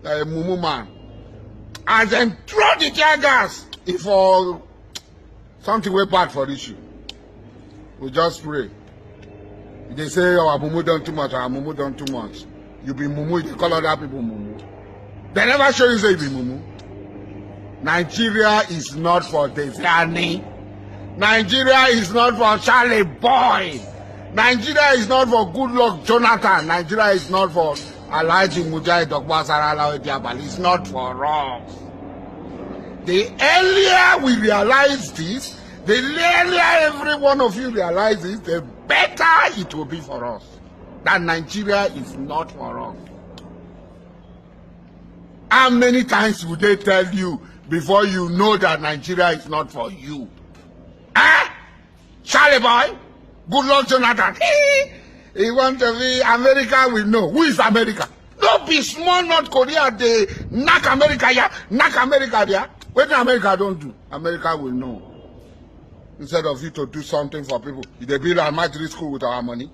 a mumu man. And then throw the tear gas if something way bad for issue. We just pray. They say our mumu done too much, our mumu done too much. You be mumu, they call other people mumu. They never show you say you be mumu. Nigeria is not for Desani. Nigeria is not for Charlie Boy. Nigeria is not for Goodluck Jonathan. Nigeria is not for Alhaji Mujahid Ogbasara Diabali. It's not for us. The earlier we realize this, the earlier every one of you realizes, the better it will be for us. That Nigeria is not for us. How many times would they tell you before you know that Nigeria is not for you? Charlie Boy? Goodluck Jonathan? He want to be America, we know. Who is America? Don't be small North Korea, they knock America here, knock America there. What America don't do, America will know. Instead of you to do something for people, they build a military school with our money.